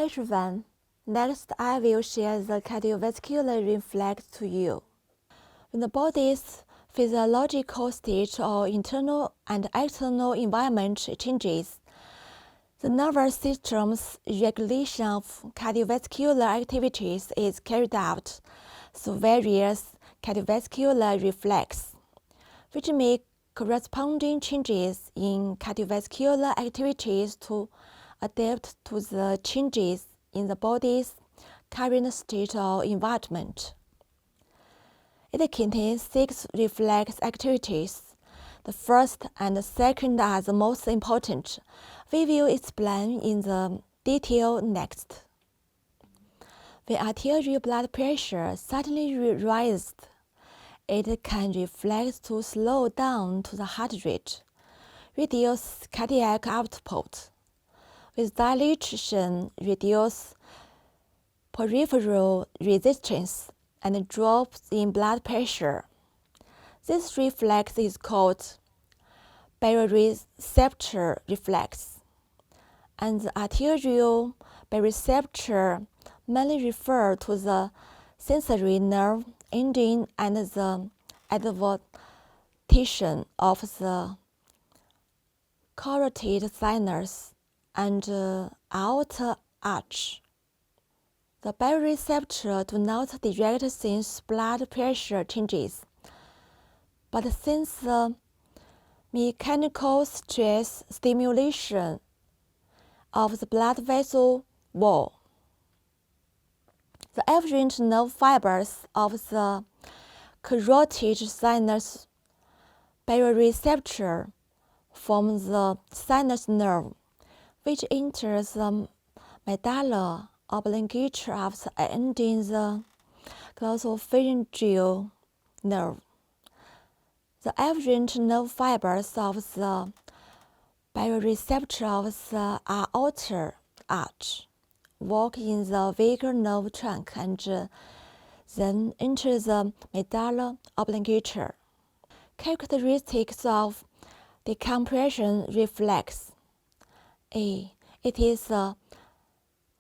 everyone, next I will share the cardiovascular reflex to you. When the body's physiological state or internal and external environment changes, the nervous system's regulation of cardiovascular activities is carried out through various cardiovascular reflexes, which make corresponding changes in cardiovascular activities to adapt to the changes in the body's current state or environment. It contains 6 reflex activities. The first and the second are the most important. We will explain in the detail next. When arterial blood pressure suddenly rises, it can reflex to slow down to the heart rate, reduce cardiac output. With dilation, reduce peripheral resistance and drops in blood pressure. This reflex is called baroreceptor reflex, and the arterial baroreceptor mainly refer to the sensory nerve ending and the advocation of the carotid sinus and aorta arch. The baroreceptor do not direct sense blood pressure changes, but sense the mechanical stress stimulation of the blood vessel wall. The afferent nerve fibers of the carotid sinus baroreceptor form the sinus nerve, which enters the medulla oblongata after ending the glossopharyngeal nerve. The afferent nerve fibers of the baroreceptor of the aorta arch walk in the vagal nerve trunk and then enter the medulla oblongata. Characteristics of decompression reflex. A. It is a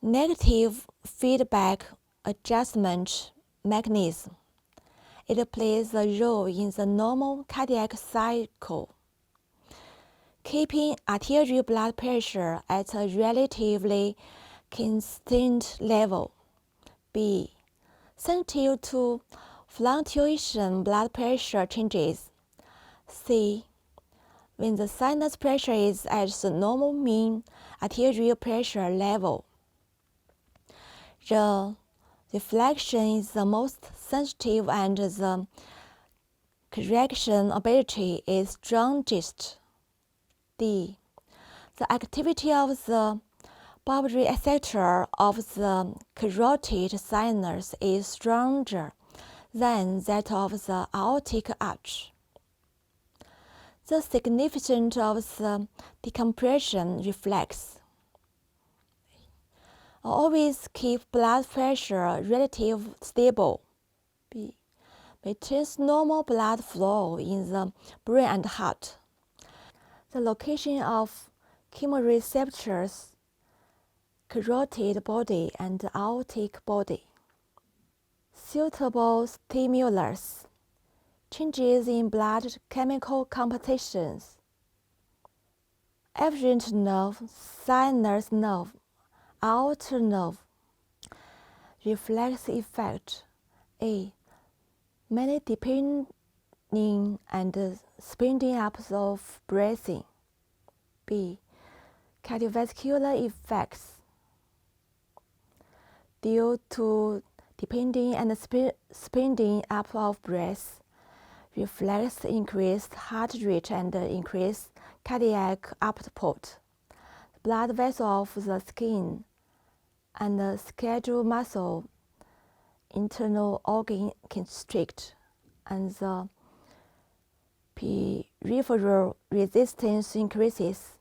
negative feedback adjustment mechanism. It plays a role in the normal cardiac cycle, keeping arterial blood pressure at a relatively constant level. B. Sensitive to fluctuation blood pressure changes. C. When the sinus pressure is at the normal mean arterial pressure level. The reflection is the most sensitive and the correction ability is strongest. D. The activity of the baroreceptor of the carotid sinus is stronger than that of the aortic arch. The significance of the decompression reflex. Always keep blood pressure relatively stable. B. Maintains normal blood flow in the brain and heart. The location of chemoreceptors, carotid body and aortic body. Suitable stimulus. Changes in blood chemical compositions. Afferent nerve, sinus nerve, aorta nerve. Reflex effect. A. Mainly depending and speeding up of breathing. B. Cardiovascular effects. Due to depending and speeding up of breath, reflex increased heart rate and increased cardiac output. The blood vessel of the skin and the skeletal muscle internal organ constrict, and the peripheral resistance increases,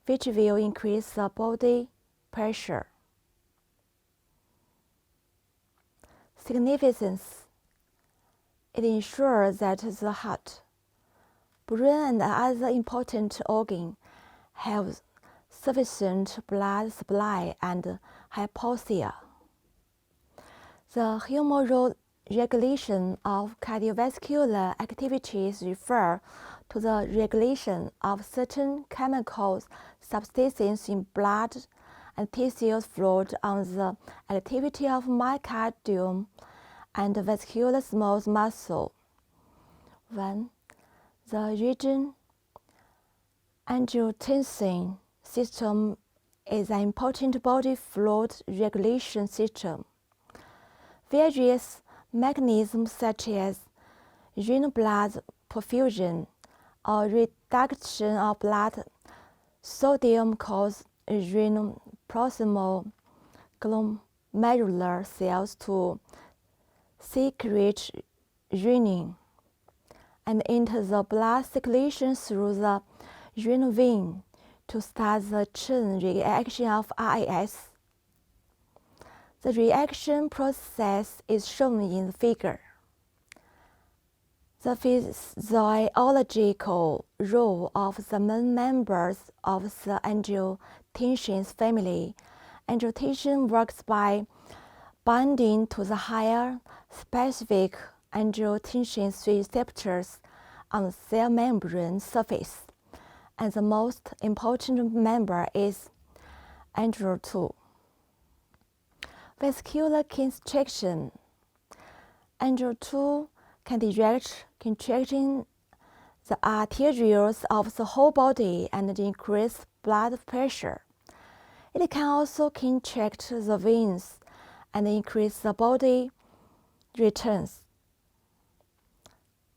which will increase the body pressure. Significance. It ensures that the heart, brain, and other important organs have sufficient blood supply and hypoxia. The humoral regulation of cardiovascular activities refer to the regulation of certain chemical substances in blood and tissue fluid on the activity of myocardium and vascular small muscle. 1. The region angiotensin system is an important body fluid regulation system. Various mechanisms such as renal blood perfusion or reduction of blood sodium cause renal proximal glomerular cells to secrete renin and enter the blood circulation through the renal vein to start the chain reaction of RAS. The reaction process is shown in the figure. The physiological role of the main members of the angiotensin family. Angiotensin works by binding to the higher specific angiotensin receptors on the cell membrane surface, and the most important member is angio 2. Vascular constriction. Angio 2 can direct contracting the arterioles of the whole body and increase blood pressure. It can also contract the veins and increase the body returns.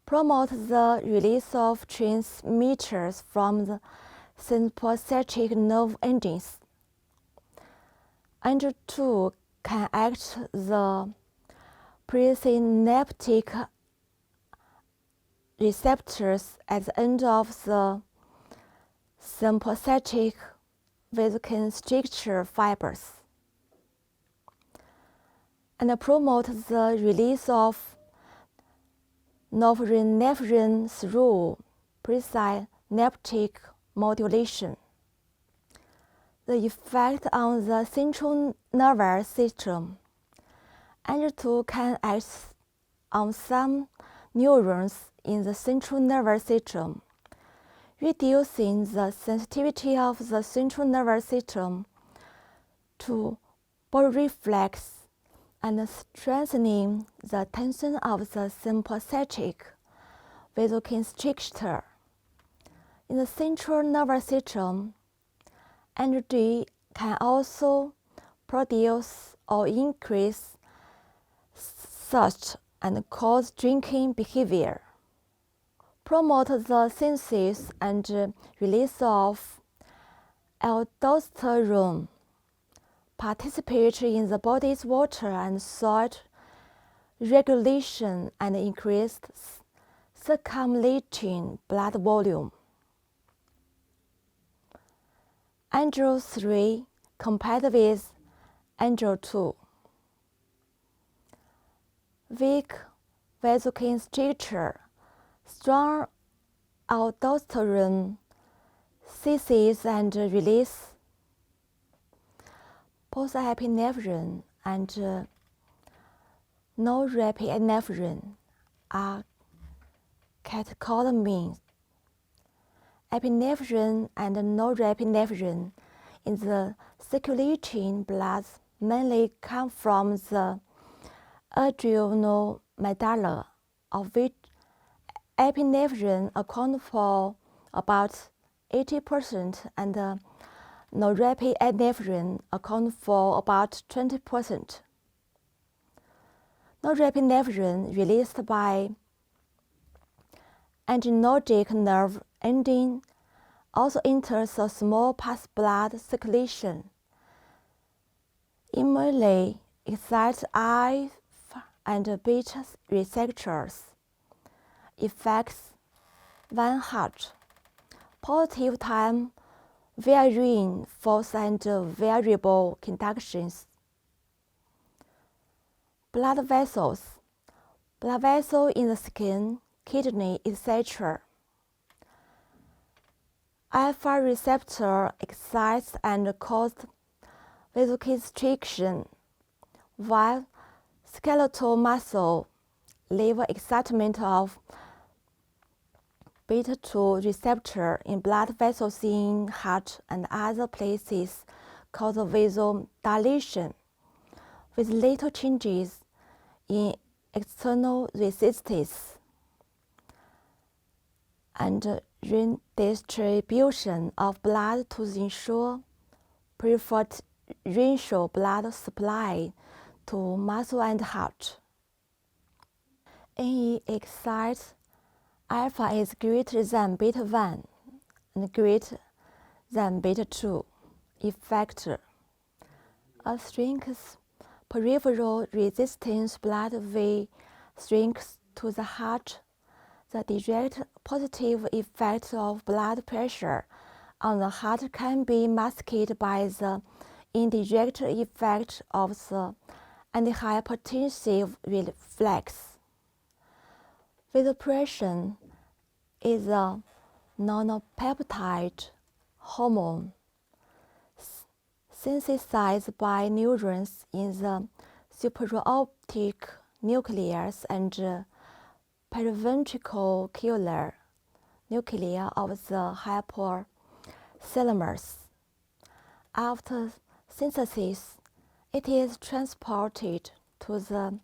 Promote the release of transmitters from the sympathetic nerve endings. Angio 2 can act the presynaptic receptors at the end of the sympathetic vasoconstrictor fibers and promote the release of norepinephrine through presynaptic modulation. The effect on the central nervous system. Angio 2 can act on some neurons in the central nervous system, reducing the sensitivity of the central nervous system to baroreflex and strengthening the tension of the sympathetic vasoconstrictor. In the central nervous system, Angio 2 can also produce or increase thirst and cause drinking behavior. Promote the synthesis and release of aldosterone. Participate in the body's water and salt regulation and increase circulating blood volume. Angio 3 compared with Angio 2. Weak vasoconstrictor, strong aldosterone synthesis and release. Both epinephrine and norepinephrine are catecholamines. Epinephrine and norepinephrine in the circulating blood mainly come from the adrenal medulla, of which epinephrine accounts for about 80% and norepinephrine accounts for about 20%. Norepinephrine released by adrenergic nerve ending also enters a small past blood circulation. Immediately excites I and beta receptors. Effects 1 heart. Positive time varying force and variable conductions. Blood vessels. Blood vessel in the skin, kidney, etc. alpha receptor excites and causes vasoconstriction, while skeletal muscle leave excitement of beta-2 receptor in blood vessels in heart and other places cause vasodilation, with little changes in external resistance and redistribution of blood to ensure preferential blood supply to muscle and heart. NE excites alpha is greater than beta-1 and greater than beta-2 effector. A strength peripheral resistance blood V strength to the heart. The direct positive effect of blood pressure on the heart can be masked by the indirect effect of the antihypertensive reflex. Vasopressin is a non-peptide hormone synthesized by neurons in the supraoptic nucleus and periventricular nuclei of the hypothalamus. After synthesis, it is transported to the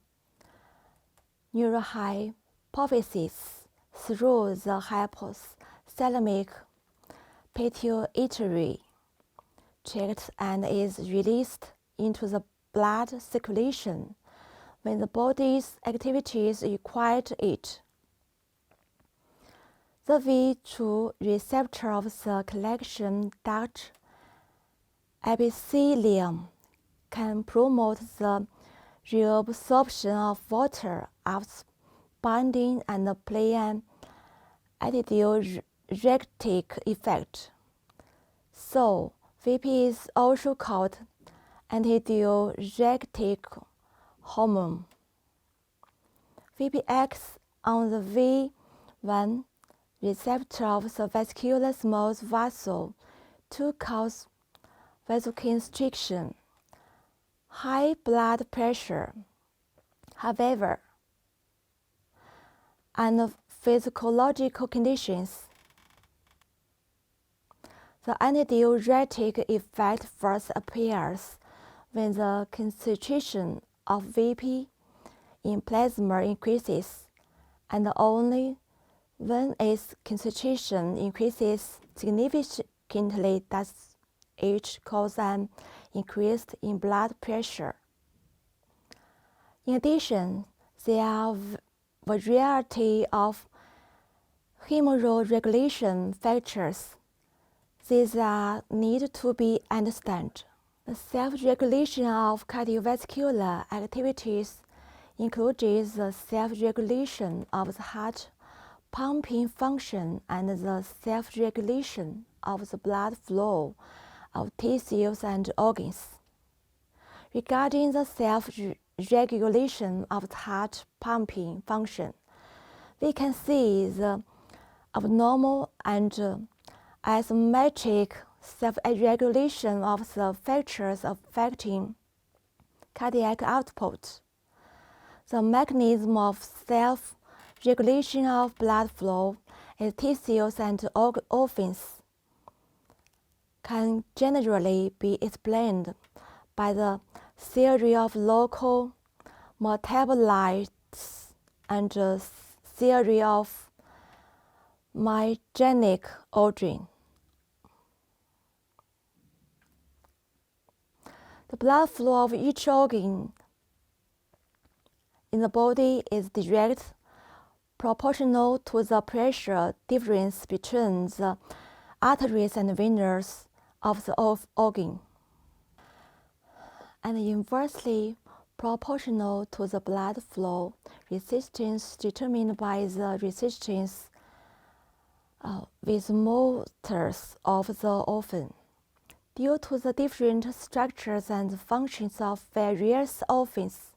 neurohypophysis through the hypothalamic pituitary tract and is released into the blood circulation when the body's activities require it. The V2 receptor of the collection duct epithelium can promote the reabsorption of water after binding and play an antidiuretic effect. So, VP is also called antidiuretic hormone. VP acts on the V1 receptor of the vascular small vessel to cause vasoconstriction, high blood pressure, however, and physiological conditions. The antidiuretic effect first appears when the concentration of VP in plasma increases, and only when its concentration increases significantly does it cause an increase in blood pressure. In addition, there are a variety of hemorrhage factors. These need to be understood. The self-regulation of cardiovascular activities includes the self-regulation of the heart pumping function and the self-regulation of the blood flow of tissues and organs. Regarding the self-regulation of the heart pumping function, we can see the abnormal and asymmetric self-regulation of the factors affecting cardiac output. The mechanism of self-regulation of blood flow in tissues and organs can generally be explained by the theory of local metabolites and the theory of myogenic origin. The blood flow of each organ in the body is direct proportional to the pressure difference between the arteries and veins of the organ, and inversely proportional to the blood flow resistance determined by the resistance vismotors of the organ. Due to the different structures and functions of various organs,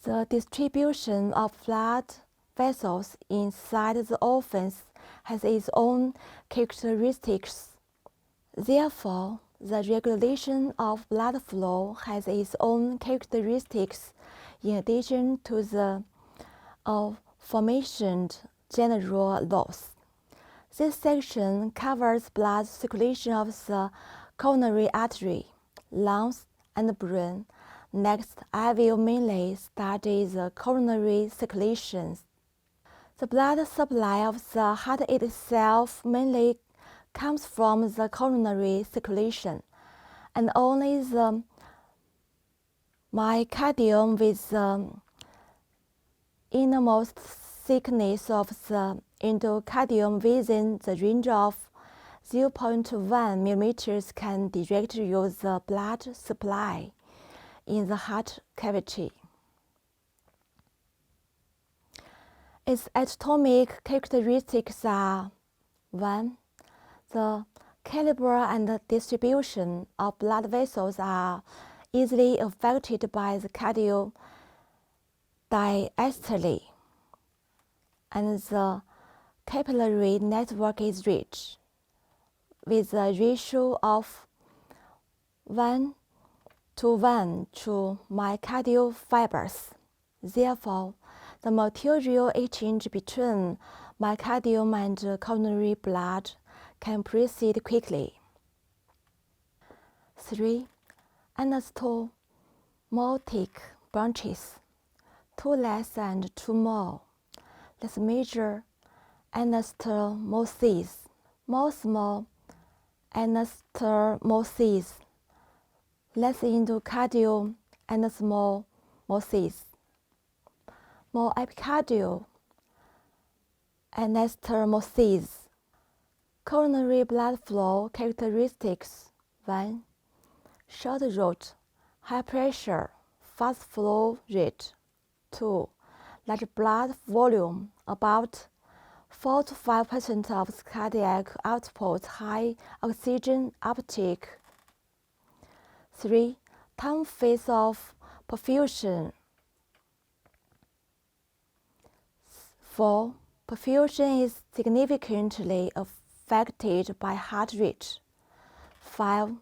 the distribution of blood vessels inside the organs has its own characteristics. Therefore, the regulation of blood flow has its own characteristics in addition to the aforementioned general laws. This section covers blood circulation of the coronary artery, lungs, and brain. Next, I will mainly study the coronary circulations. The blood supply of the heart itself mainly comes from the coronary circulation, and only the myocardium with the innermost thickness of the endocardium within the range of 0.1 mm can directly use the blood supply in the heart cavity. Its anatomic characteristics are 1. The caliber and distribution of blood vessels are easily affected by the cardio diastole, and the capillary network is rich, with a ratio of 1:1 to myocardial fibers. Therefore, the material exchange between myocardium and coronary blood can proceed quickly. 3. Anastomotic branches, 2 less and 2 more. Let's measure anastomosis. More small anastomosis, less endocardial anastomosis, more epicardial anastomosis. Coronary blood flow characteristics: 1. Short route, high pressure, fast flow rate. 2. Large blood volume, about 4 to 5% of cardiac output, high oxygen uptake. 3. Time phase of perfusion. 4. Perfusion is significantly affected by heart rate. 5.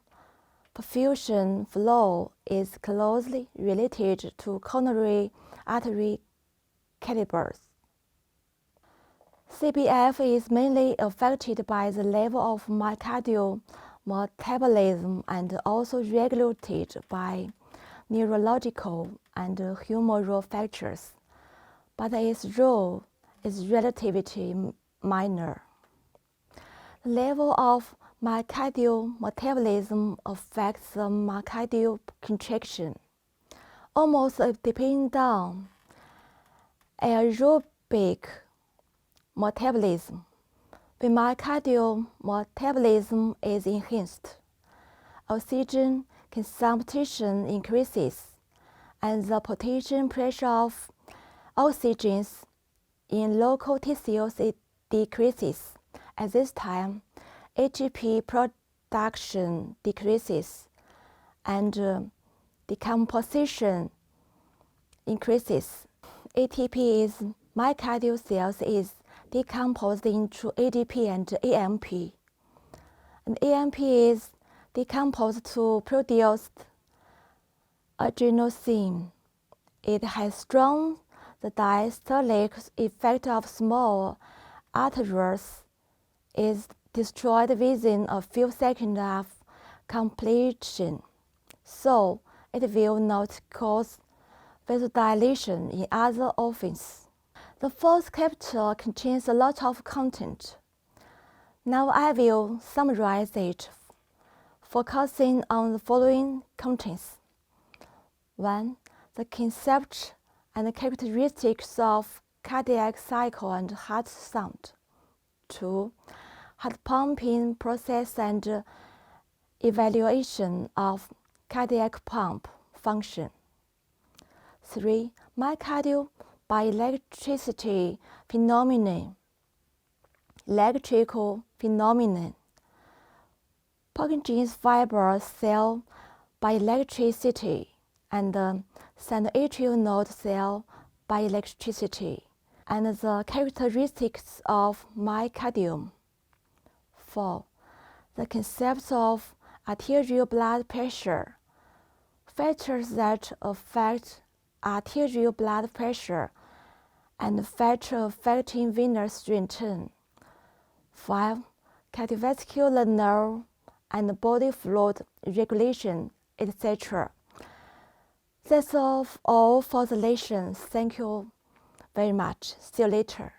Perfusion flow is closely related to coronary artery calibers. CBF is mainly affected by the level of myocardial metabolism and also regulated by neurological and humoral factors, but its role is relatively minor. The level of myocardial metabolism affects the myocardial contraction, almost depending on aerobic metabolism. When myocardial metabolism is enhanced, oxygen consumption increases, and the potential pressure of oxygens in local tissues decreases. At this time, ATP production decreases, and decomposition increases. ATP is myocardial cells is decomposed into ADP and AMP, and AMP is decomposed to produce adenosine. It has strong the diastolic effect of small arteries is destroyed within a few seconds of completion, so it will not cause vasodilation in other organs. The fourth chapter contains a lot of content. Now I will summarize it, focusing on the following contents. 1. The concept and characteristics of cardiac cycle and heart sound. 2. Heart pumping process and evaluation of cardiac pump function. 3. Myocardial bioelectricity phenomenon. Electrical phenomenon. Purkinje's fiber cell bioelectricity and synoatrial node cell bioelectricity. and the characteristics of myocardium. 4. The concepts of arterial blood pressure. Factors that affect arterial blood pressure and factors affecting venous return. 5. Cardiovascular nerve and body fluid regulation, etc. That's all for the lesson. Thank you very much. See you later.